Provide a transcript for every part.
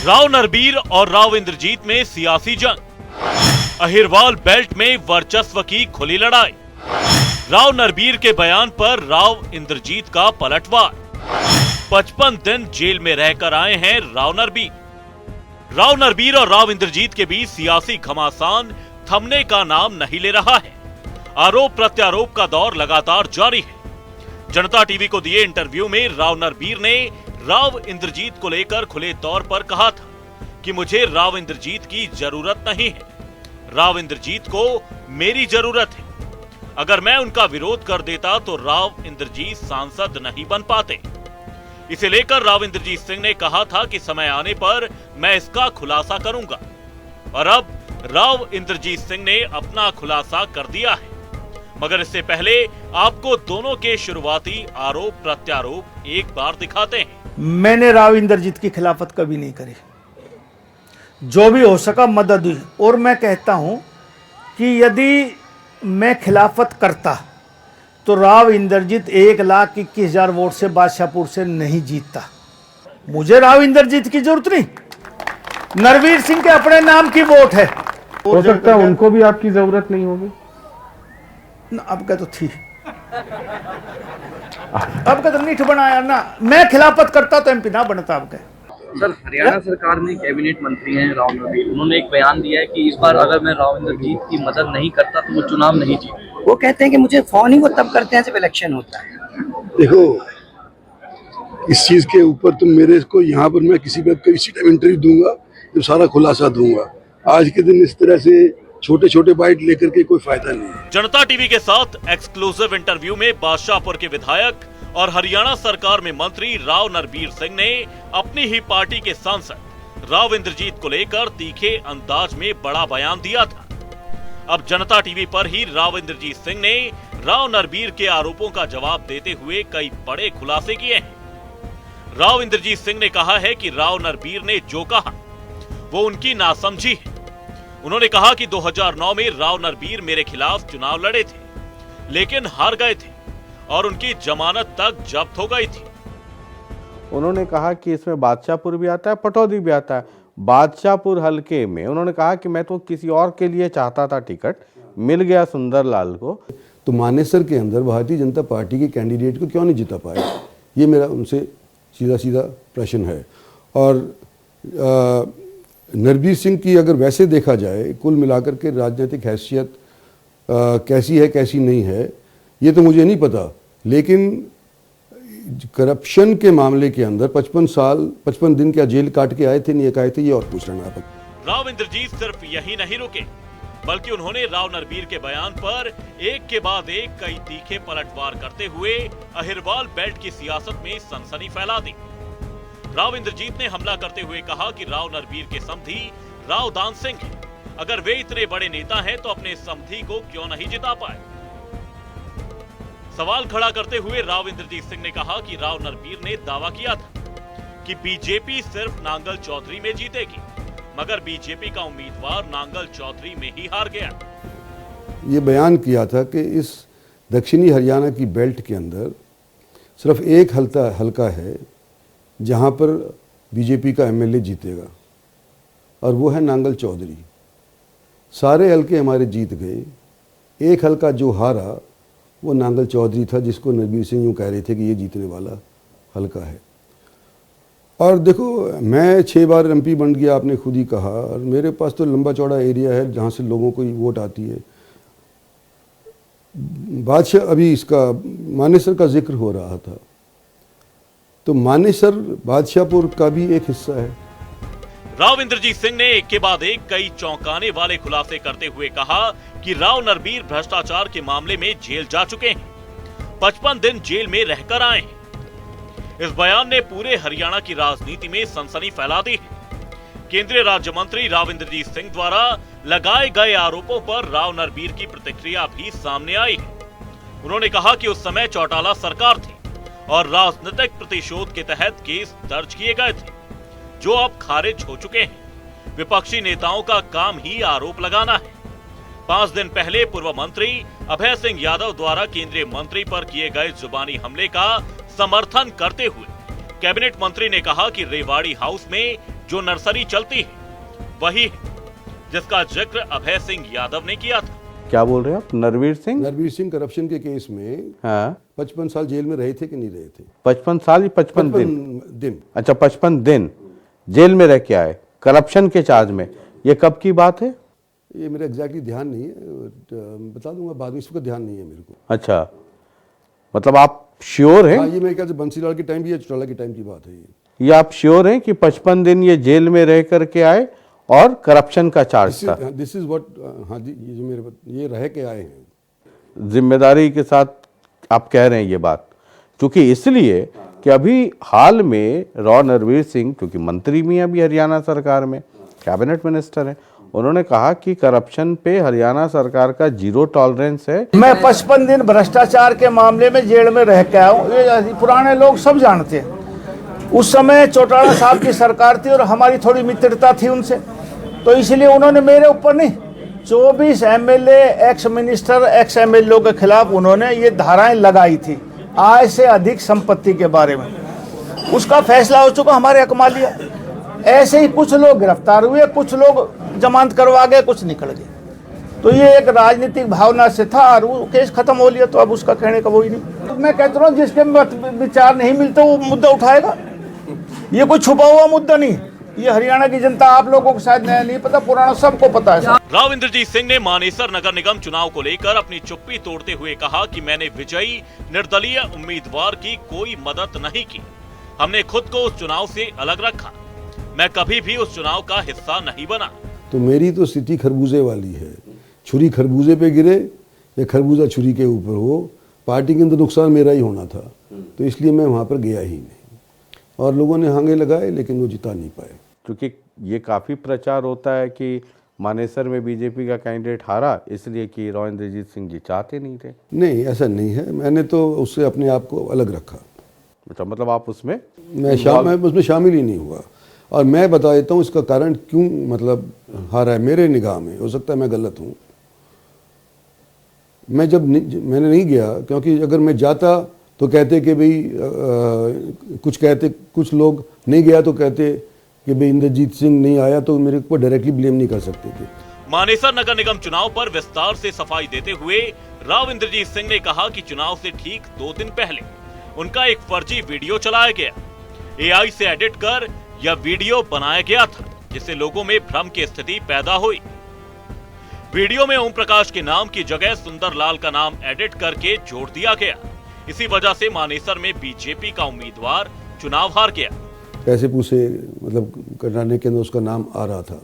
राव नरबीर और राव इंद्रजीत में सियासी जंग। अहिरवाल बेल्ट में वर्चस्व की खुली लड़ाई। राव नरबीर के बयान पर राव इंद्रजीत का पलटवार। 55 दिन जेल में रहकर आए हैं राव नरबीर। राव नरबीर और राव इंद्रजीत के बीच सियासी घमासान थमने का नाम नहीं ले रहा है। आरोप प्रत्यारोप का दौर लगातार जारी है। जनता टीवी को दिए इंटरव्यू में राव नरबीर ने राव इंद्रजीत को लेकर खुले तौर पर कहा था कि मुझे राव इंद्रजीत की जरूरत नहीं है, राव इंद्रजीत को मेरी जरूरत है। अगर मैं उनका विरोध कर देता तो राव इंद्रजीत सांसद नहीं बन पाते। इसे लेकर राव इंद्रजीत सिंह ने कहा था कि समय आने पर मैं इसका खुलासा करूंगा, और अब राव इंद्रजीत सिंह ने अपना खुलासा कर दिया है। मगर इससे पहले आपको दोनों के शुरुआती आरोप प्रत्यारोप एक बार दिखाते हैं। मैंने राव इंद्रजीत की खिलाफत कभी नहीं करी, जो भी हो सका मदद हुई। और मैं कहता हूं कि यदि मैं खिलाफत करता तो राव इंद्रजीत 1,21,000 वोट से बादशाहपुर से नहीं जीतता। मुझे राव इंद्रजीत की जरूरत नहीं, नरवीर सिंह के अपने नाम की वोट है। हो सकता है उनको भी आपकी जरूरत नहीं होगी। अब क्या तो थी, अब क्या तो नीठ बनाया ना। मैं खिलाफत करता तो एमपी ना बनता। अब क्या सर, हरियाणा सरकार में कैबिनेट मंत्री हैं राव नरबीर, उन्होंने एक बयान दिया है कि इस बार अगर मैं राव इंद्रजीत की मदद नहीं करता तो वो चुनाव नहीं जीते। वो कहते हैं कि मुझे फोन ही वो तब करते हैं जब इलेक्शन होता है। देखो, इस चीज के ऊपर तुम मेरे को यहाँ पर मैं किसी टाइम इंटरव्यू दूंगा जब सारा खुलासा दूंगा। आज के दिन इस तरह से छोटे छोटे बाइट लेकर के कोई फायदा नहीं है। जनता टीवी के साथ एक्सक्लूसिव इंटरव्यू में बादशाहपुर के विधायक और हरियाणा सरकार में मंत्री राव नरबीर सिंह ने अपनी ही पार्टी के सांसद राव इंद्रजीत को लेकर तीखे अंदाज में बड़ा बयान दिया था। अब जनता टीवी पर ही राव इंद्रजीत सिंह ने राव नरबीर के आरोपों का जवाब देते हुए कई बड़े खुलासे किए हैं। राव इंद्रजीत सिंह ने कहा है कि राव नरबीर ने जो कहा वो उनकी नासमझी है। उन्होंने कहा कि 2009 में राव नरबीर मेरे खिलाफ चुनाव लड़े थे, लेकिन हार गए थे और उनकी जमानत तक जब्त हो गई थी। उन्होंने कहा कि इसमें बादशाहपुर भी आता है, पटौदी भी आता है। बादशाहपुर हलके में उन्होंने कहा कि मैं तो किसी और के लिए चाहता था टिकट, मिल गया सुंदरलाल को। तो मानेसर के अंदर भारतीय जनता पार्टी के कैंडिडेट को क्यों नहीं जिता पाए, ये मेरा उनसे सीधा सीधा प्रश्न है। और नरबीर सिंह की अगर वैसे देखा जाए, कुल मिलाकर के राजनीतिक हैसियत कैसी है कैसी नहीं है ये तो मुझे नहीं पता, लेकिन करप्शन के मामले के अंदर 55 दिन क्या जेल काट के आए थे, नहीं आए थे, ये और पूछ रहे हैं। राव इंद्रजीत सिर्फ यही नहीं रुके, बल्कि उन्होंने राव नरबीर के बयान पर एक के बाद एक कई तीखे पलटवार करते हुए अहिरवाल बेल्ट की सियासत में सनसनी फैला दी। राव इंद्रजीत ने हमला करते हुए कहा कि राव नरबीर के समधी राव दान सिंह हैं। अगर वे इतने बड़े नेता हैं तो अपने समधी को क्यों नहीं जिता पाए। सवाल खड़ा करते हुए राव इंद्रजीत सिंह ने कहा कि राव नरबीर ने दावा किया था कि बीजेपी सिर्फ नांगल चौधरी में जीतेगी, मगर बीजेपी का उम्मीदवार नांगल चौधरी में ही हार गया। ये बयान किया था कि इस दक्षिणी हरियाणा की बेल्ट के अंदर सिर्फ एक हल्का है जहां पर बीजेपी का एमएलए जीतेगा, और वो है नांगल चौधरी। सारे हल्के हमारे जीत गए, एक हल्का जो हारा वो नांगल चौधरी था, जिसको नरबीर सिंह यूँ कह रहे थे कि ये जीतने वाला हल्का है। और देखो, मैं 6 बार एमपी बन गया, आपने खुद ही कहा, और मेरे पास तो लंबा चौड़ा एरिया है जहाँ से लोगों को वोट आती है। बादशाह अभी इसका मानेसर का जिक्र हो रहा था, तो मानेसर बादशाहपुर का भी एक हिस्सा है। राव इंद्रजीत सिंह ने एक के बाद एक कई चौंकाने वाले खुलासे करते हुए कहा कि राव नरबीर भ्रष्टाचार के मामले में जेल जा चुके हैं, 55 दिन जेल में रहकर आए हैं। इस बयान ने पूरे हरियाणा की राजनीति में सनसनी फैला दी है। केंद्रीय राज्य मंत्री राव इंद्रजीत सिंह द्वारा लगाए गए आरोपों पर राव नरबीर की प्रतिक्रिया भी सामने आई है। उन्होंने कहा कि उस समय चौटाला सरकार थी और राजनीतिक प्रतिशोध के तहत केस दर्ज किए गए थे, जो अब खारिज हो चुके हैं। विपक्षी नेताओं का काम ही आरोप लगाना है। 5 दिन पहले पूर्व मंत्री अभय सिंह यादव द्वारा केंद्रीय मंत्री पर किए गए जुबानी हमले का समर्थन करते हुए कैबिनेट मंत्री ने कहा कि रेवाड़ी हाउस में जो नर्सरी चलती है वही है जिसका जिक्र अभय सिंह यादव ने किया था। क्या बोल रहे हैं आप? नरवीर सिंह करप्शन के केस में हाँ 55 साल जेल में रहे थे कि नहीं रहे थे? 55 साल या 55 दिन। अच्छा 55 दिन जेल में रह के आए करप्शन के चार्ज में। ये कब की बात है? ये मेरा एग्जैक्टली ध्यान नहीं है, बता दूंगा बाद में, इसका ध्यान नहीं है मेरे को। अच्छा मतलब आप श्योर हैं? हाँ, ये मेरे ख्याल से बंसीलाल के टाइम की या चौटाला के टाइम की बात है ये आप श्योर हैं कि 55 दिन ये जेल में रह करके आए और करप्शन का चार्ज था? दिस इज व्हाट, हाँ जी, ये जो ये रह के आए हैं। जिम्मेदारी के साथ आप कह रहे हैं ये बात, क्योंकि इसलिए कि अभी हाल में राव नरवीर सिंह, क्योंकि मंत्री भी हैं अभी हरियाणा सरकार में, कैबिनेट मिनिस्टर हैं, उन्होंने कहा कि करप्शन पे हरियाणा सरकार का 0 टॉलरेंस है। मैं 55 दिन भ्रष्टाचार के मामले में जेल में रह के आया हूँ, ये पुराने लोग सब जानते हैं। उस समय चौटाला साहब की सरकार थी और हमारी थोड़ी मित्रता थी उनसे, तो इसलिए उन्होंने मेरे ऊपर नहीं, 24 MLA, ex minister, ex MLA के खिलाफ उन्होंने ये धाराएं लगाई थी आय से अधिक संपत्ति के बारे में। उसका फैसला हो चुका, हमारे हक मान लिया। ऐसे ही कुछ लोग गिरफ्तार हुए, कुछ लोग जमानत करवा गए, कुछ निकल गए। तो ये एक राजनीतिक भावना से था और वो केस खत्म हो लिया, तो अब उसका कहने का वो ही नहीं। मैं कहता हूँ जिसके विचार नहीं मिलते वो मुद्दा उठाएगा, ये कोई छुपा हुआ मुद्दा नहीं। ये हरियाणा की जनता, आप लोगों को शायद नहीं पता, पुराना सबको पता है। राव इंद्रजीत सिंह ने मानेसर नगर निगम चुनाव को लेकर अपनी चुप्पी तोड़ते हुए कहा कि मैंने विजयी निर्दलीय उम्मीदवार की कोई मदद नहीं की, हमने खुद को उस चुनाव से अलग रखा, मैं कभी भी उस चुनाव का हिस्सा नहीं बना। तो मेरी तो स्थिति खरबूजे वाली है, छुरी खरबूजे पे गिरे या खरबूजा छुरी के ऊपर हो, पार्टी के अंदर नुकसान मेरा ही होना था, तो इसलिए मैं वहाँ पर गया ही नहीं। और लोगों ने हांगे लगाए लेकिन वो जिता नहीं पाए। क्योंकि ये काफ़ी प्रचार होता है कि मानेसर में बीजेपी का कैंडिडेट हारा इसलिए कि राव इंद्रजीत सिंह जी चाहते नहीं थे। नहीं, ऐसा नहीं है, मैंने तो उससे अपने आप को अलग रखा। मतलब आप उसमें मैं उसमें शामिल ही नहीं हुआ। और मैं बता देता हूँ इसका कारण क्यों मतलब हारा है मेरे निगाह में, हो सकता है मैं गलत हूँ। मैंने नहीं गया, क्योंकि अगर मैं जाता तो कहते कि भाई कुछ लोग नहीं गया तो कहते कि भाई इंद्रजीत सिंह नहीं आया, तो मेरे ऊपर डायरेक्टली ब्लेम नहीं कर सकते थे। मानेसर नगर निगम चुनाव पर विस्तार से सफाई देते हुए राव इंद्रजीत सिंह ने कहा कि चुनाव से ठीक 2 दिन पहले उनका एक फर्जी वीडियो चलाया गया, एआई से एडिट कर यह वीडियो बनाया गया था, जिससे लोगों में भ्रम की स्थिति पैदा हुई। वीडियो में ओम प्रकाश के नाम की जगह सुंदरलाल का नाम एडिट करके जोड़ दिया गया। इसी वजह से मानेसर में बीजेपी का उम्मीदवार चुनाव हार गया। पैसे पूसे मतलब कराने के अंदर उसका नाम आ रहा था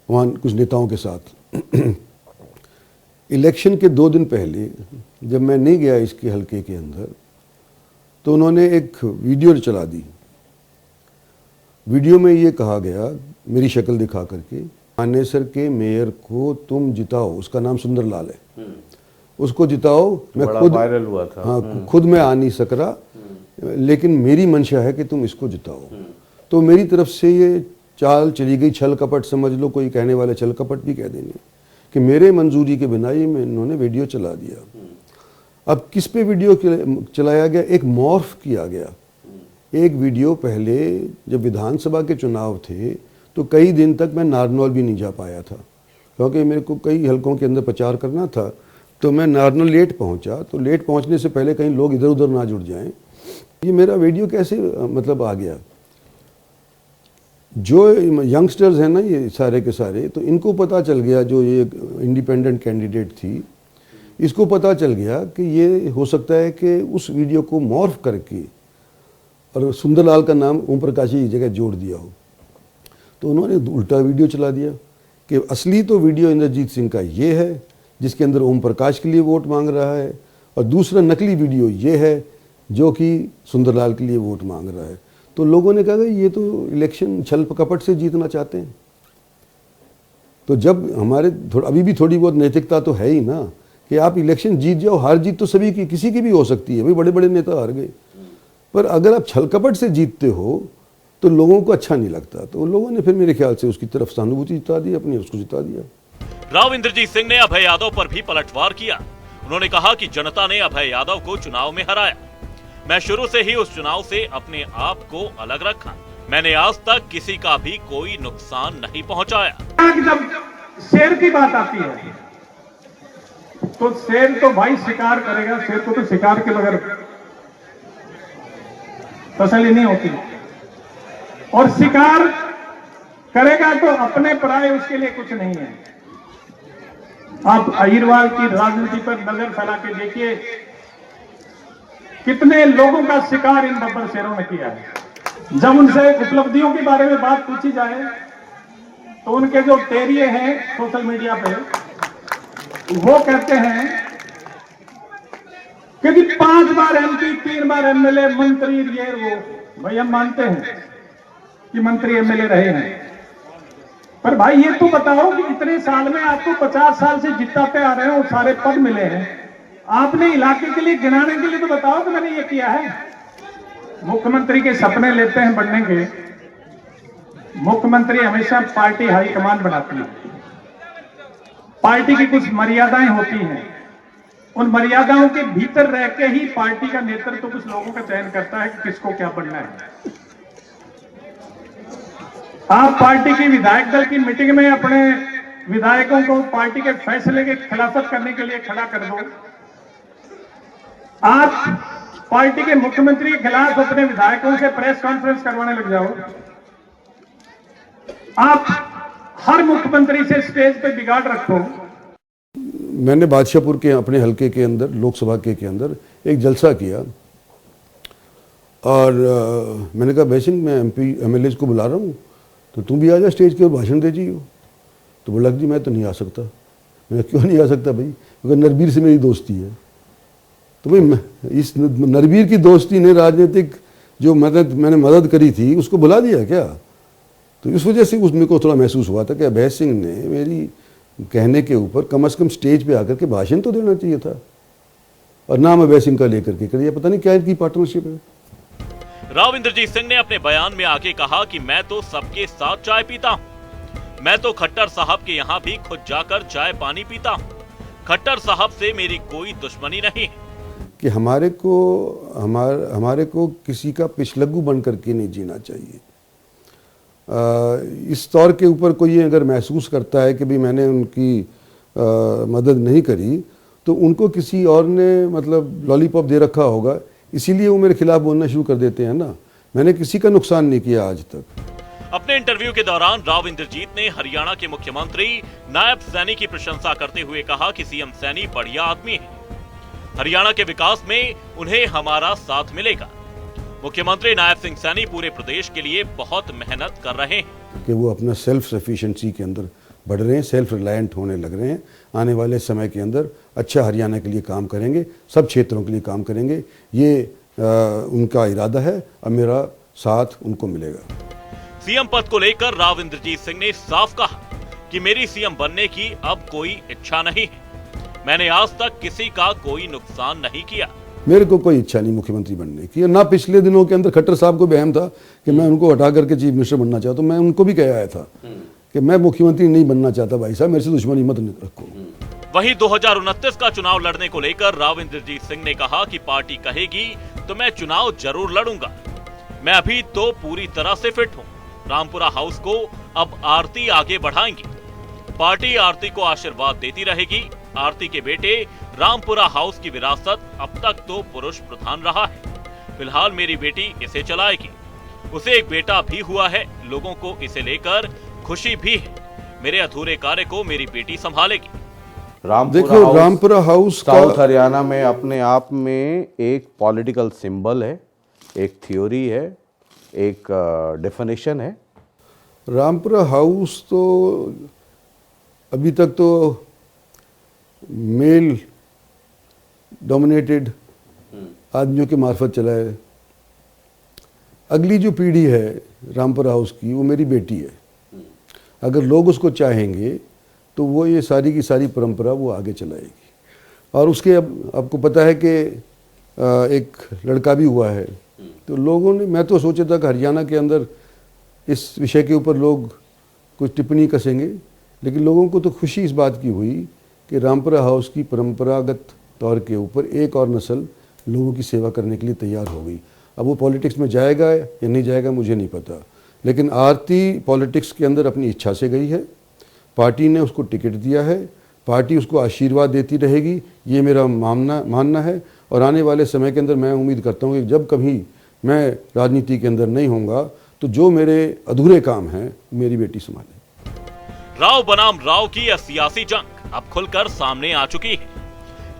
वहाँ कुछ नेताओं के साथ। इलेक्शन के 2 दिन पहले जब मैं नहीं गया इसके हलके के अंदर, तो उन्होंने एक वीडियो चला दी। वीडियो में ये कहा गया, मेरी शक्ल दिखा करके, मानेसर के मेयर को तुम जिताओ, उसका नाम सुंदरलाल है, उसको जिताओ। मैं खुद वायरल हुआ था। हाँ, खुद मैं आ नहीं सक रहा, लेकिन मेरी मंशा है कि तुम इसको जिताओ। तो मेरी तरफ से ये चाल चली गई, छल कपट समझ लो, कोई कहने वाले छल कपट भी कह देंगे, कि मेरे मंजूरी के बिना ही इन्होंने वीडियो चला दिया। अब किस पे वीडियो चलाया गया? एक मॉर्फ किया गया। एक वीडियो पहले जब विधानसभा के चुनाव थे तो कई दिन तक मैं नारनौल भी नहीं जा पाया था, क्योंकि मेरे को कई हलकों के अंदर प्रचार करना था। तो मैं नारनौल लेट पहुंचा, तो लेट पहुंचने से पहले कहीं लोग इधर उधर ना जुड़ जाएं। ये मेरा वीडियो कैसे मतलब आ गया? जो यंगस्टर्स हैं ना ये सारे के सारे, तो इनको पता चल गया, जो ये इंडिपेंडेंट कैंडिडेट थी, इसको पता चल गया कि ये हो सकता है कि उस वीडियो को मॉर्फ करके और सुंदरलाल का नाम ओम प्रकाश की जगह जोड़ दिया हो। तो उन्होंने उल्टा वीडियो चला दिया कि असली तो वीडियो इंद्रजीत सिंह का ये है जिसके अंदर ओम प्रकाश के लिए वोट मांग रहा है, और दूसरा नकली वीडियो ये है जो कि सुंदरलाल के लिए वोट मांग रहा है। तो लोगों ने कहा ये तो इलेक्शन छल कपट से जीतना चाहते हैं। तो जब हमारे अभी भी थोड़ी बहुत नैतिकता तो है ही ना, कि आप इलेक्शन जीत जाओ, हार जीत तो सभी की, किसी की भी हो सकती है, भाई बड़े बड़े नेता हार गए, पर अगर आप छल कपट से जीतते हो तो लोगों को अच्छा नहीं लगता। तो लोगों ने फिर मेरे ख्याल से उसकी तरफ सहानुभूति जिता दी, अपनी उसको जिता दिया। राव इंद्रजीत सिंह ने अभय यादव पर भी पलटवार किया। उन्होंने कहा कि जनता ने अभय यादव को चुनाव में हराया, मैं शुरू से ही उस चुनाव से अपने आप को अलग रखा, मैंने आज तक किसी का भी कोई नुकसान नहीं पहुंचाया। कि जब शेर की बात आती है तो शेर तो भाई शिकार करेगा, शेर को तो शिकार के बगैर तसल्ली नहीं होती, और शिकार करेगा तो अपने पराये उसके लिए कुछ नहीं है। आप अहिरवाल की राजनीति पर नजर फैला के देखिए, कितने लोगों का शिकार इन बब्बर शेरों ने किया है। जब उनसे उपलब्धियों के बारे में बात पूछी जाए तो उनके जो टेरिये हैं सोशल मीडिया पे, वो कहते हैं कि 5 बार एमपी, 3 बार एमएलए, मंत्री, ये वो। भाई हम मानते हैं कि मंत्री एमएलए रहे हैं, पर भाई ये तो बताओ कि इतने साल में आपको 50 साल से जिताते आ रहे हो, सारे पद मिले हैं, आपने इलाके के लिए गिनाने के लिए तो बताओ कि मैंने ये किया है। मुख्यमंत्री के सपने लेते हैं बनने के, मुख्यमंत्री हमेशा पार्टी हाईकमान बनाती है। पार्टी की कुछ मर्यादाएं होती हैं, उन मर्यादाओं के भीतर रह के ही पार्टी का नेतृत्व कुछ लोगों का चयन करता है कि किसको क्या बनना है। आप पार्टी की विधायक दल की मीटिंग में अपने विधायकों को पार्टी के फैसले के खिलाफत करने के लिए खड़ा कर दो। आप पार्टी के मुख्यमंत्री के खिलाफ अपने विधायकों से प्रेस कॉन्फ्रेंस करवाने लग जाओ। आप हर मुख्यमंत्री से स्टेज पे बिगाड़ रखो। मैंने बादशाहपुर के अपने हलके के अंदर, लोकसभा के अंदर एक जलसा किया और मैंने कहा भाई सिंह, मैं एमपी एमएलए को बुला रहा हूँ, तो तुम भी आ जा स्टेज के और भाषण दे जियो। तो बोला जी मैं तो नहीं आ सकता। मैं क्यों नहीं आ सकता भाई? क्योंकि नरबीर से मेरी दोस्ती है। तो भाई इस नरबीर की दोस्ती ने राजनीतिक जो मैंने मदद करी थी उसको बुला दिया क्या? तो इस वजह से उसमें को थोड़ा महसूस हुआ था कि अभय सिंह ने मेरी कहने के ऊपर कम से कम स्टेज पे आकर के भाषण तो देना चाहिए था, और नाम अभय सिंह का लेकर के कर दिया। पता नहीं क्या इनकी पार्टनरशिप है। राव इंद्रजीत सिंह ने अपने बयान में आगे कहा कि मैं तो सबके साथ चाय पीता हूँ, मैं तो खट्टर साहब के यहाँ भी खुद जाकर चाय पानी पीता हूँ, खट्टर साहब से मेरी कोई दुश्मनी नहीं है। कि हमारे को किसी का पिछलग्गू बन करके नहीं जीना चाहिए। इस तौर के ऊपर कोई अगर महसूस करता है कि भाई मैंने उनकी मदद नहीं करी, तो उनको किसी और ने मतलब लॉलीपॉप दे रखा होगा, इसीलिए वो मेरे खिलाफ बोलना शुरू कर देते हैं ना। मैंने किसी का नुकसान नहीं किया आज तक। अपने इंटरव्यू के दौरान राव इंद्रजीत ने हरियाणा के मुख्यमंत्री नायब सैनी की प्रशंसा करते हुए कहा कि सीएम सैनी बढ़िया आदमी है, हरियाणा के विकास में उन्हें हमारा साथ मिलेगा। मुख्यमंत्री नायब सिंह सैनी पूरे प्रदेश के लिए बहुत मेहनत कर रहे हैं कि वो अपना सेल्फ सफिशिएंसी के अंदर बढ़ रहे हैं, सेल्फ रिलायंट होने लग रहे हैं। आने वाले समय के अंदर अच्छा हरियाणा के लिए काम करेंगे, सब क्षेत्रों के लिए काम करेंगे, ये उनका इरादा है और मेरा साथ उनको मिलेगा। सीएम पद को लेकर राव इंद्रजीत सिंह ने साफ कहा कि मेरी सीएम बनने की अब कोई इच्छा नहीं है, मैंने आज तक किसी का कोई नुकसान नहीं किया। मेरे को कोई इच्छा नहीं मुख्यमंत्री बनने की। ना पिछले दिनों के अंदर खट्टर साहब को बहम था कि मैं उनको हटा करके चीफ मिनिस्टर बनना चाहता हूँ। मैं उनको भी कह आया था कि मैं मुख्यमंत्री नहीं बनना चाहता, भाई साहब मेरे से दुश्मनी मत रखो। वहीं 2029 का चुनाव लड़ने को लेकर राव इंद्रजीत सिंह ने कहा कि पार्टी कहेगी तो मैं चुनाव जरूर लड़ूंगा, मैं अभी तो पूरी तरह से फिट हूँ। रामपुरा हाउस को अब आरती आगे बढ़ाएंगी, पार्टी आरती को आशीर्वाद देती रहेगी। आरती के बेटे रामपुरा हाउस की विरासत अब तक तो पुरुष प्रधान रहा है, फिलहाल मेरी बेटी इसे चलाएगी। उसे एक बेटा भी हुआ है, लोगों को इसे लेकर खुशी भी है। मेरे अधूरे कार्य को मेरी बेटी संभालेगी। देखो रामपुरा हाउस साउथ हरियाणा में अपने आप में एक पॉलिटिकल सिंबल है, एक थ्योरी है, एक डेफिनेशन है। रामपुरा हाउस तो अभी तक तो मेल डोमिनेटेड आदमियों के मार्फत चला है। अगली जो पीढ़ी है रामपुरा हाउस की वो मेरी बेटी है। अगर लोग उसको चाहेंगे तो वो ये सारी की सारी परंपरा वो आगे चलाएगी। और उसके अब आपको पता है कि एक लड़का भी हुआ है। तो लोगों ने, मैं तो सोचा था कि हरियाणा के अंदर इस विषय के ऊपर लोग कुछ टिप्पणी कसेंगे, लेकिन लोगों को तो खुशी इस बात की हुई कि रामपुरा हाउस की परंपरागत तौर के ऊपर एक और नस्ल लोगों की सेवा करने के लिए तैयार हो गई। अब वो पॉलिटिक्स में जाएगा या नहीं जाएगा मुझे नहीं पता, लेकिन आरती पॉलिटिक्स के अंदर अपनी इच्छा से गई है, पार्टी ने उसको टिकट दिया है, पार्टी उसको आशीर्वाद देती रहेगी, ये मेरा मानना है। और आने वाले समय के अंदर मैं उम्मीद करता हूँ कि जब कभी मैं राजनीति के अंदर नहीं होऊंगा तो जो मेरे अधूरे काम हैं मेरी बेटी संभाले। राव बनाम राव की यह सियासी जंग अब खुलकर सामने आ चुकी है।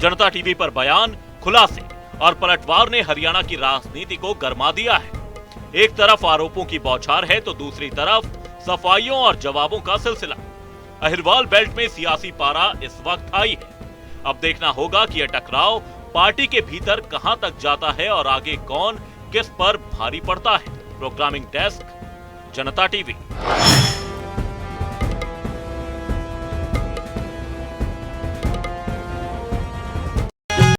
जनता टीवी पर बयान, खुलासे और पलटवार ने हरियाणा की राजनीति को गरमा दिया है। एक तरफ आरोपों की बौछार है तो दूसरी तरफ सफाइयों और जवाबों का सिलसिला। अहिरवाल बेल्ट में सियासी पारा इस वक्त हाई है। अब देखना होगा कि यह टकराव पार्टी के भीतर कहां तक जाता है और आगे कौन किस पर भारी पड़ता है। प्रोग्रामिंग डेस्क, जनता टीवी।